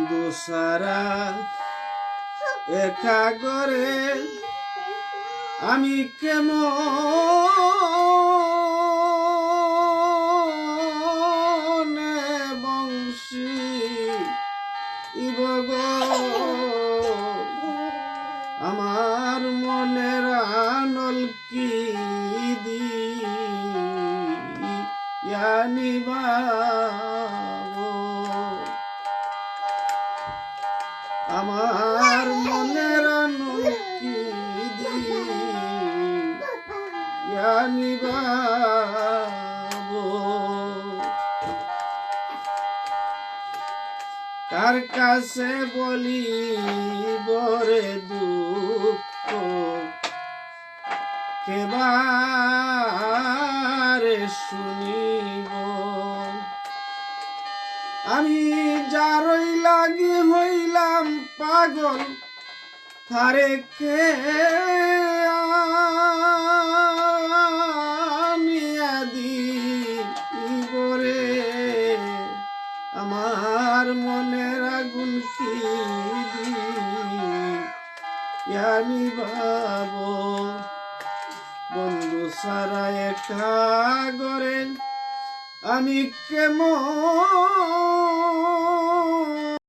বন্ধু সারা একা করে আমি কেমন বংশী ইবগ আমার মনের আনল কি দিয়ানিবা আমার মনের আনল কি দিয়ানিবা কার কাছে বলি বরে দুঃখ কেবারে শুনিব আমি যারই লাগি হইলাম পাগল তারে কে আনিয়া দিব রে আমার মনের আগুন কি দিয়ানিবাব বন্ধু সারা একা গরে আমি কেমন